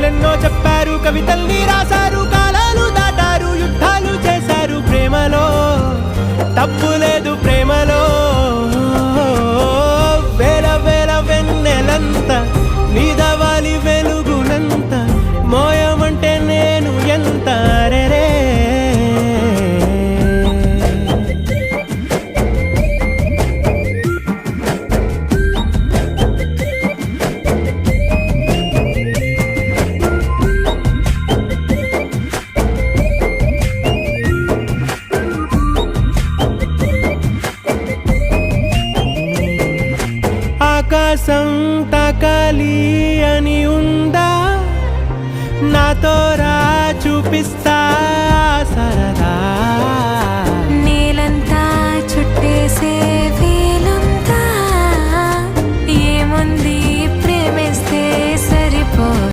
కథలెన్నో చెప్పారు, కవితల్ని రాశారు, కాలాలు దాటారు, యుద్ధాలు చేశారు. ప్రేమలో తప్పు లేదు, ప్రేమలో వేల వేల వెన్నెలంత నీదవాలి వెలుగునంత, మోయమంటే నేను ఎంత రే. ఆకాశం తాకాలి అని ఉందా, నాతో రా చూపిస్తా